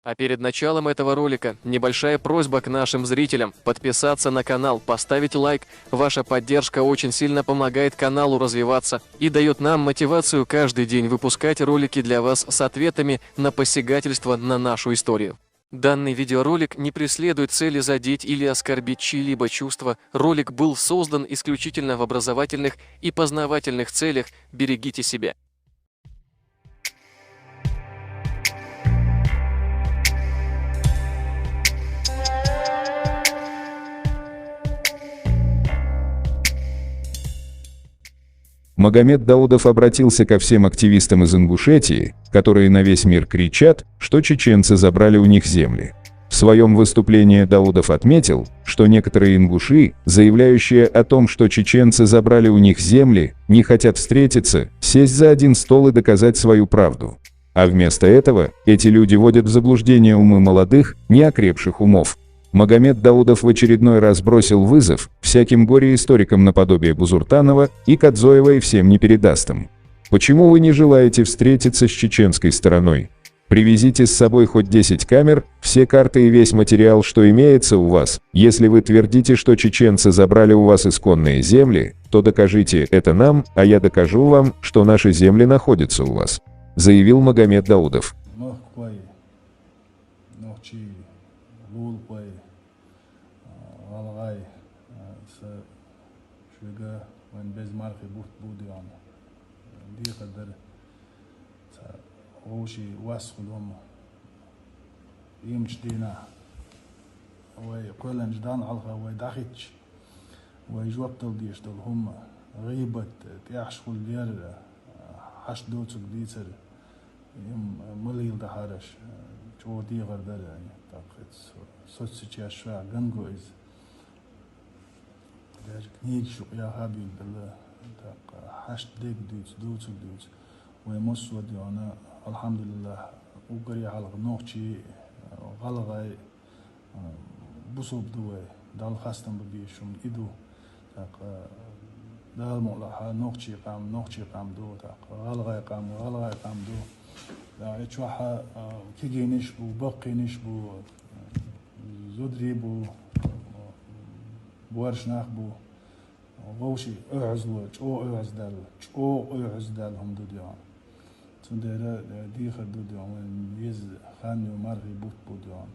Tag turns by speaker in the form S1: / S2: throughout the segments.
S1: А перед началом этого ролика небольшая просьба к нашим зрителям подписаться на канал, поставить лайк. Ваша поддержка очень сильно помогает каналу развиваться и дает нам мотивацию каждый день выпускать ролики для вас с ответами на посягательство на нашу историю. Данный видеоролик не преследует цели задеть или оскорбить чьи-либо чувства. Ролик был создан исключительно в образовательных и познавательных целях. Берегите себя.
S2: Магомед Даудов обратился ко всем активистам из Ингушетии, которые на весь мир кричат, что чеченцы забрали у них земли. В своем выступлении Даудов отметил, что некоторые ингуши, заявляющие о том, что чеченцы забрали у них земли, не хотят встретиться, сесть за один стол и доказать свою правду. А вместо этого эти люди вводят в заблуждение умы молодых, неокрепших умов. Магомед Даудов в очередной раз бросил вызов всяким горе-историкам наподобие Бузуртанова и Кадзоева и всем непередастым. Почему вы не желаете встретиться с чеченской стороной? Привезите с собой хоть 10 камер, все карты и весь материал, что имеется у вас. Если вы твердите, что чеченцы забрали у вас исконные земли, то докажите это нам, а я докажу вам, что наши земли находятся у вас, заявил Магомед Даудов.
S3: وشي واسخ لهم يمش دينا ويقول جدان على ويدخش ويجوب تلديش دول هم غيبة تيحشخل دير حش دوتسك ديتر يم مليل دهارش جو دي غردر يعني تاقت سوتسي شوية غنغو إز داجك نيج شو يا هابي بالله تاق حش ديك دوتسك دوتس ويمس ودي أنا الحمد لله وقري على نوختي غلغاي بصوب دوي دال خاستم ببيشم إدو تاق دال مولها نوختي قام دو تاق غلغاي قام دو دا اتشوحا كيجينيش بو بقينيش بو زودري بو بورشناخ بو غوشي اعزلو اعزدال هم دو ديان سندرا دي خدو ديان يز خانيو مارغي بوت بو ديان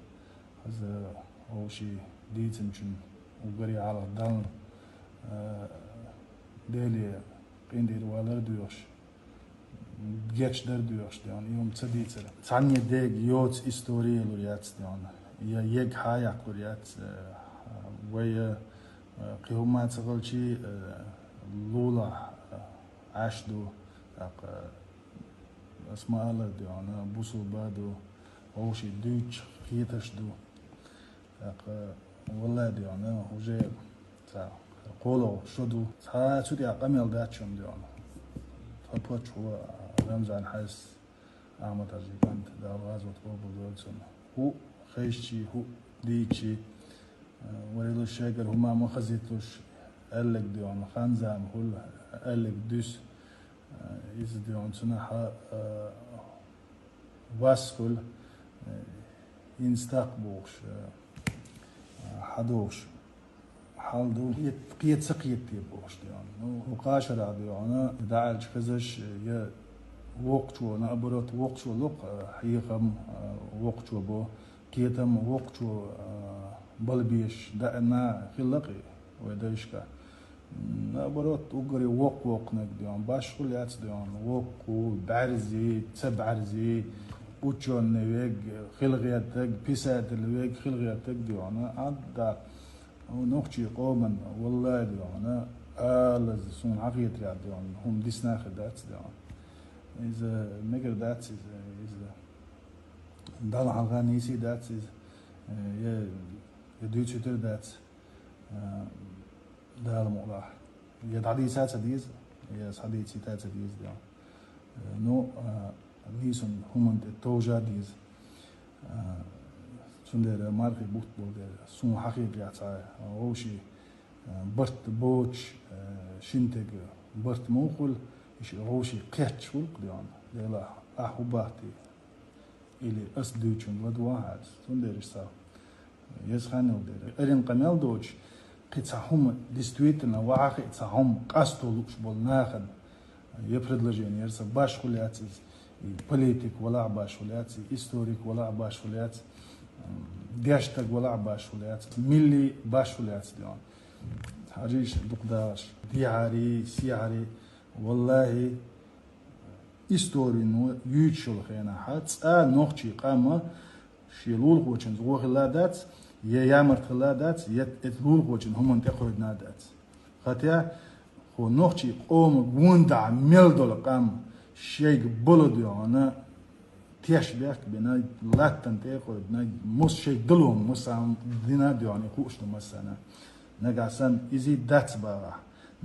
S3: هذا غوشي دي تمشن وقري على دال ديلي قندير والر دوش جيتش در دوش ديان يوم تصديتر ثانية ديك يوت استوري لوريات ديان يا يك حياة لوريات ويا قيومات غلشي لولا عشدو اسماء الله ديان بوسو بادو اوشي دوتش خيتش دو والله ديان وجي تا قولو شدو تا تودي اقامل داتشم ديان تبوتش هو رمزان حس احمد ازيكانت دار غازوت بوبو دولسن هو خيشي هو ديتشي وليلو الشاقر هما ما خزيتوش قالك ديون خانزام هول قالك دوس إز ديون سنحا واسخل ينستقبوش حدوش حال دو قيت سقيت تيبوش ديون وقاشر ديون داعج كزش يا وقتو نابروت وقتو لق حيقم وقتو بو قيتم وقتو بلبيش دعنا خلقي ويدايشكا نابروت وقري وق نقديون باش كل ياتس ديون وق بعرزي تبعرزي بوتشون نويق خلقياتك بيسات الويق خلقياتك ديون عدا ونوختي قوما والله ديون آلز سون عقيت رياد ديون هم ديسنا خدات ديون إذا مقر دات إذا دال عالغانيسي دات إذا يدوتشو تردات دال مقلاح يدعدي ساتة ديز يصحدي تاتة ديز ديان نو نيسون همند توجا ديز سندر ماركي بوت بولدر سون حقيقي عطاي وشي برت بوتش شنتج برت موخل وشي قيتش ولق ديان ديلا أحباتي или أصدوچون ودواحد سندرسا يزخانه ودير أرين قمل دوش قيتهم действительно واقع قيتهم قاستولوش болнахад я предложение ерса баш хуляц политик вала баш хуляц историк вала баш хуляц دياشتاق ولا عباش ولات ملي باش ولات ديون حاجيش دقداش دياري سياري والله истории но ючул хена хац нохчи قام شيلول خوچن زوخ لادات يا يامرت لادات يت اتلول خوچن هم تخرج نادات خاطر خو نخچي قوم غوندا ملدول قام شيء بلديونه تيش بيك بنا لاتن تاخذ مش شيء دلهم مثلا دينا دياني خوش مثلا نقاسن يزيد دات بقى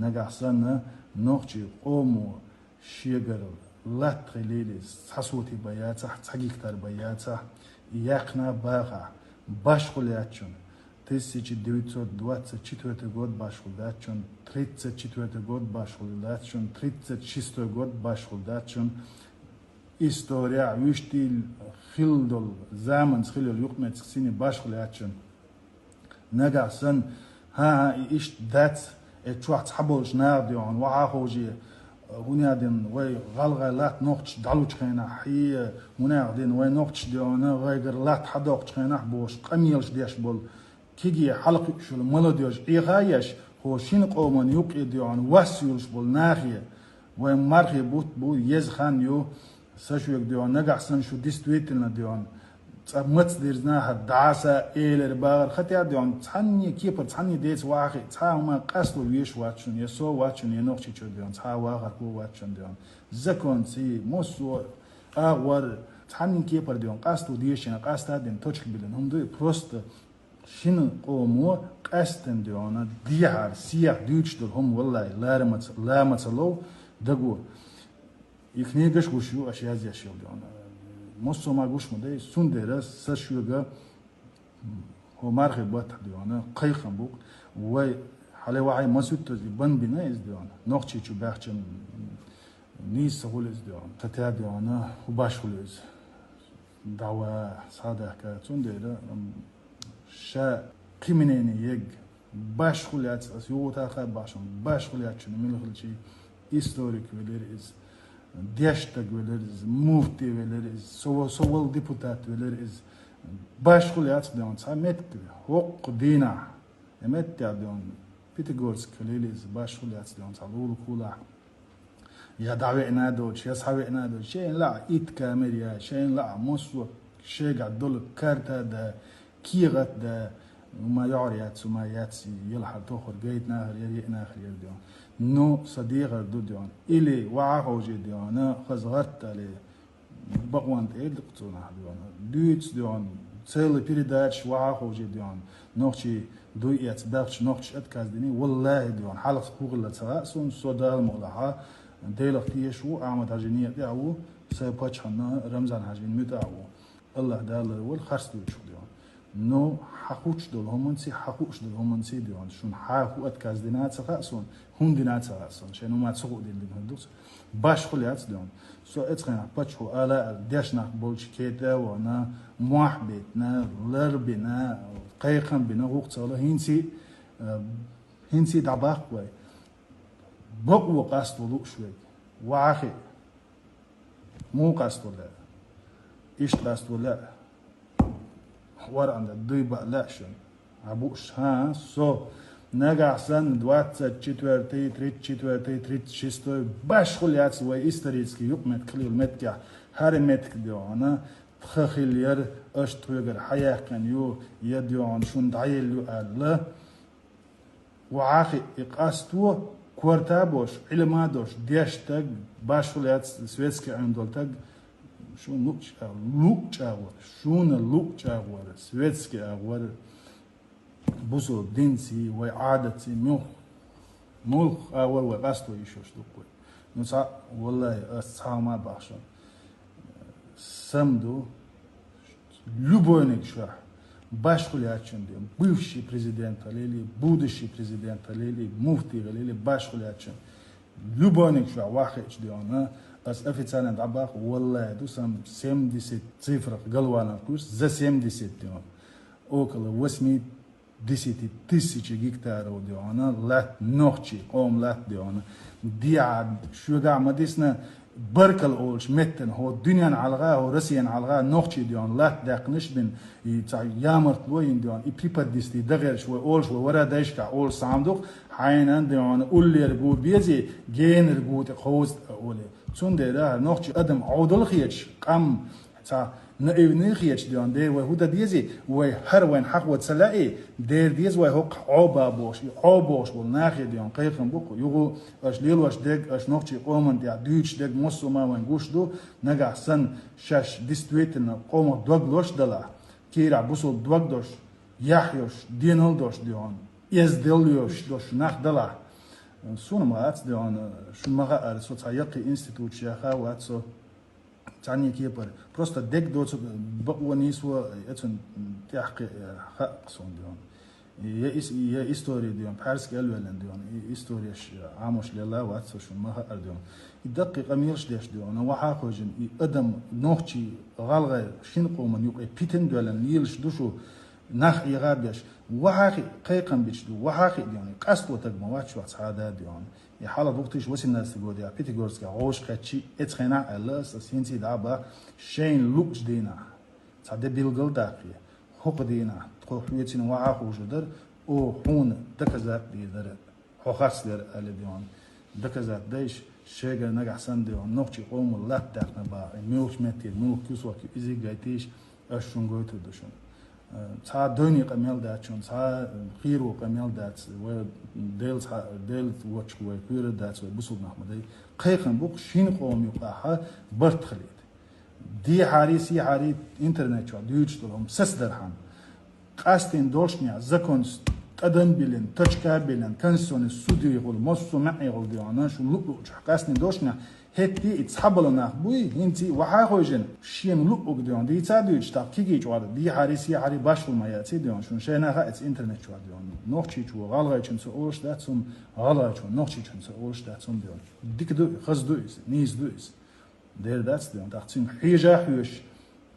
S3: نقاسن نخشي قومو شيغر لات خليلس حسوتي بياتا حقيقتر بياتا يقنا بقى باشخولياتشون 1924 год башхулдатчун 34 год башхулдатчун 36 год башхулдатчун история виштил хилдол заман хилол юқмет сини башхулятчун нагасан ها إيش دات اتشوحت حبوش ناديون وعاخوجي هنادين وي غلغلات نوقتش دالوش خينا حي هنادين وي نوقتش ديونا غير لات حدوقش خينا بوش قميلش ديش بول كيجي حلق شو الملوديوش إيغايش هو شين قومن يقي ديون واسيولش بول ناخية وي مارخي بو يزخان يو ساشوك ديون نقحسن شو действительно ديون مت ديرنا دعاسة إلى الباغر خطيا ديون تحني كيبر تحني ديت واقع تحاوما قصلو ويش واتشون يسو واتشون ينوخشي شو ديون تحا واقع كو واتشون ديون زكون سي موسو أغور تحني كيبر ديون قصلو ديشين قصتا دين توشك بلن هم دوي بروست شنو قومو قصتن ديون ديار سياح ديوش دول هم والله لا متلو دقو يخنيقش وشو أشياء زي أشياء ديون موسو ما قوش مدي سندرس سشوغا هو مارخي بوات ديوانا قيخن بوك وي حالي وعي مسوت بن بنا از ديوانا نوخشي چو باخچن نيس سهول از ديوانا تتيا ديوانا وباشول از دعوة صادق سندر شا قيمنيني يج باشولات يوتا خا باشون باشولات شنو من الخلشي هيستوريك ولير از ديشتاق ولرز موفتي ولرز سوال ديبوتات ولرز باشخوليات ديون سامت حق دينا امت ديون بيتغورس كليلز باشخوليات ديون سالول كولا يا دعوينا دوش يا صحوينا دوش شيء لا ايت كاميريا شيء لا موسو شيء قاعد دول كارتا دا كيغت دا وما يعريات وما ياتسي يلحق تخر جيت ناخر يريق ناخر يرديون نو صديق دوديون إلي وعاقوجي ديون خزغرت علي بقوان تيل دقتونا ديون دويتس ديون سيل بيريداتش وعاقوجي ديون نوخشي دويت باخش نوخش أتكاز ديني والله ديون حالة حقوق الله تغاسون سودال مغلحة ديلق تيشو أعمد هجينية ديعو سيباتش حنا رمزان هجين متعو الله دال والخرس دويشو ديون نو حقوش دول همونسي حقوش دول همونسي ديون شون حقو أتكاز دينات سخاسون هم دينات سخاسون شنو ما تسقو دين دينهدوس باش خليات ديون سو اتخنا باتشو آلا ديشنا بولش كيتا وانا موحبتنا لربنا قيقا بنا وقت الله هنسي دعباق واي بقو قاست ولوك شوي وعاخي مو قاست ولا إيش قاست ولا حوار عند الضيبة لا شن عبوش ها سو نجح سن دوات تشتورتي تريت شستو باش خليات وي استريسكي يقمت كلي المتكع هارمتك ديونا تخخيلير اشتوغر حياة كان يو يديون شون دعيل يو ألا وعاخي إقاستو كورتابوش علمادوش ديشتاق باش خليات سويتسكي عندولتاق شون لوك أغور شون لوك أغور سويتسكي أغور بوسو دينسي وعادتي ملخ أغور وغاستو يشوش دوكوي نسا والله أصحاب ما باشون سمدو любойник шах باش خلياتشن ديم бывший президент алели будущий президент алели муфти алели باش خلياتشن любойник шах واحد ديونا أس أفيتسان دعباق والله دوسم 70 صفر قلوانا كوس ز 70 ديون أوكل وسمي ديسيتي تسيتي جيكتار وديونا لا نوخشي قوم لا ديونا دي عاد شو قاع مديسنا بركل أولش متن هو الدنيا علغا هو رسيا علغا نوخشي ديون لا داقنش بن يتاع يامرت لوين ديون يبيبا ديستي دغير شوي أول شوي ورا دايشكا أول صندوق حينان ديون أولي رجو بيزي جين رجو تخوز أولي تون ده نوخشي أدم عودل خيتش قام تا نأيوني خيتش ديون ده وهودا ديزي وهر وين حق وتسلائي دير ديز وهوق عوبوش والناخي ديون قيقن بوكو يغو اش ليل واش ديك اش نوخشي قومن ديا دوش ديك موسوما وين غوش دو نغا سن شاش ديستويتن قوم دوغلوش دلا كيرا بوسول دوغدوش يحيوش دينل دوش ديون يزدليوش دوش ناخ دلا سون مات ديون شو مغا ارسو تايقي انستيتوت شيخا واتسو تعني كيبر просто ديك دوت بقونيسو اتن تحقي حق صون ديون يا استوري ديون بارس قالولن ديون استوريش عاموش لله واتسو شو ما ديون يدقق اميرش ديش ديون وحا خوجن ادم نوخشي غالغ شين قومن يقي بيتن دولن يلش دوشو نخ يغابيش وحاخي قيقن بيشدو وحاخي ديون قصدو تقما واتشو هذا ديون يحالا بوقتش وسي الناس تقول يا بيتيغورسكا غوش كاتشي اتخينا الاس سينتي دابا شين لوكش دينا تعدي بيلغل داقي حق دينا تقول حويتين وعا خوجدر او حون دكزات ديدر حوخاس دير الي ديون دكزات ديش شيغا نغحسن ديون نوخشي قوم الله داقنا با ميوش متي ميوش كيسوكي ازي غايتيش اشونغويتو دوشون تا دوني قميل داتشون تا خيرو قميل دات و ديلز واتش و كير دات و بوسو محمدي قيقن بوق شين قوم يقاها برت خليد دي حاريسي حاري انترنت شو ديوتش دولهم سس درهم قاستين دولشنيا زكونس قدم بيلن تشكا بيلن كنسون السوديو يقول موسو معي يقول ديانا شو لوك قاستين دولشنيا هتي اتسحبلنا بوي هنتي وحا خوجن شين لوك ديون دي تادوش تا كيجي جوار دي حاريسي حاري باشو ما ياتي ديون شون شينا غات انترنت شو ديون نوخشي جو غالغا چن اولش داتسون غالغا چون نوخشي چن اولش داتسون ديون ديك دو خز دويس نيز دويس دير داتس ديون تاختين حيجا حيوش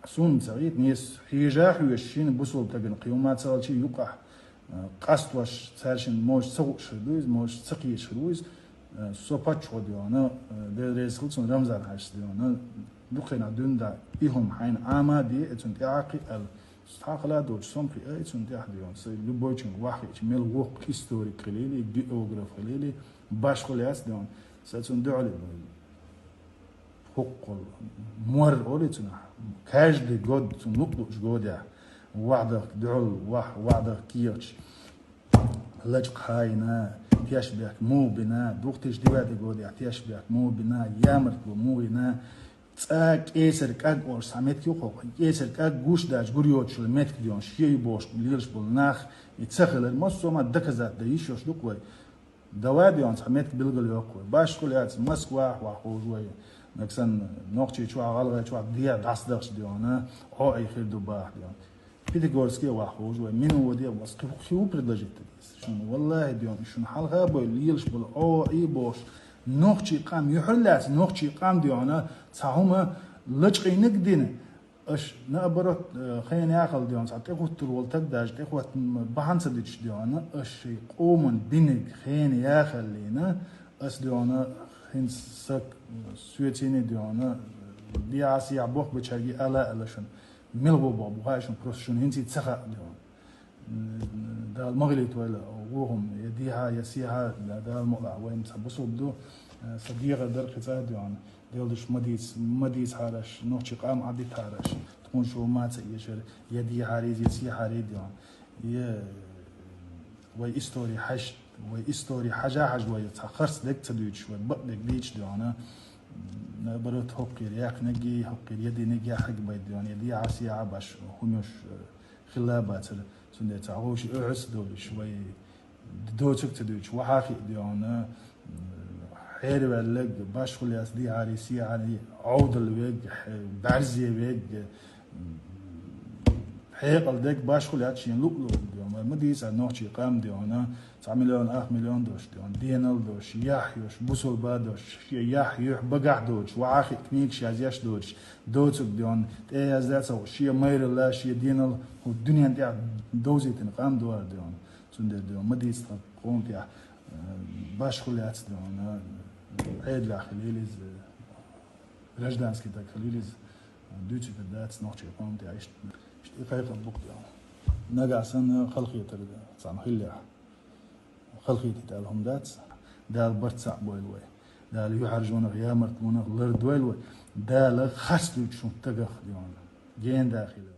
S3: سون تغيت نيس حيجا حيوش شين بوسول تاغن قيومات سالشي يقع قاستواش سالشين موش سوش دويس موش سقيش دويس سوباتش وديونا دريسل سون رمزان هاش ديونا دخنا دوندا إهم حين آمادي اتون تعاقي استحقلا دوش سون في اتون تاح ديون سي لبوچن واحد ميل وق هيستوريك قليلي جيوغراف قليلي باش خلاص ديون ساتون دعلي حق مور اوليتنا كاج دي جود تون نقطش جودا وعدك دعل وعدك كيرش لجق هاينا تياش بيك مو بنا دوختش ديوادي قولي تياش بيك مو بنا يامرت مو بنا تاك ايسر كاك اور سامت كيو خو ايسر كاك گوش داش غوريوت شل مت ديون شي بوش ليلش بولناخ يتسخل المصو ما دكزات دايشوش دوكوي دواديون سامت بيلغل يوكوي باش كليات مسكوا واخو جوي نكسن نوقتي شو غلغه شو ديا داس ديون او اي خير دوباح ديون بيتيغورسكي واخو جوي منو ودي واسكو خيو بريدلاجيت والله ديون شون حلقه بو ليلش بول او اي بوش نوخشي قام يحلات نوخشي قام ديونا تاهما لجقي نقدين اش نابرت خين ياخل ديون ساعه تقوت ولتك داج تقوت بحان سديش ديونا اش قومن بينك خين ياخل لينا اس ديونا خين سك سويتيني ديونا دي اسيا بوخ بچرگي الا الاشن ملغو بو هاشن بروشن هنتي تسخا ديون دا المغليت ولا وهم يديها يسيها دا المقلع وين بصوب دو صديقة در قصاد يعني ديلش مديس هارش نوشي قام عديت هارش تكون شو ما تيشر يدي هاريز يسي هاريد يعني وي استوري حش وي استوري حاجة حاج وي تخرس لك تدويش وي بقلك ليش ديانا برات هوكير ياك نجي هوكير يدي نجي حق بيد يعني يدي عسي عباش هميش خلابات سنده تعوش اعس دول شوي دوتك تدوش وحاخي ديانا حير بالك باش خلياس دي عريسي علي عود الوجه بعرزي وجه حيقل ديك باش خل هاتشين لوب ديون مديس نوشي قام ديون 9 مليون 8 مليون دوش ديون دينل دوش يحيوش بوسول بادوش يحيوح بقع دوش وعاخي كنيك شازياش دوش دوتك ديون ايه ازدات سو شي مير الله شي دينل والدنيا انت دوزي تنقام دوار ديون سندر ديون مديس قوم تاع باش خل هات ديون عيد لا خليليز رجدانسكي تاع خليليز دوتي بدات نوشي قوم تاع إقايق البوك نجا سن خلقية ترد صام خليها خلقية تالهم دات دال برتسع بويلوي دال يحرجون غيامرت من غلر دويلوي دال خاص شو تجخ ديون جين داخله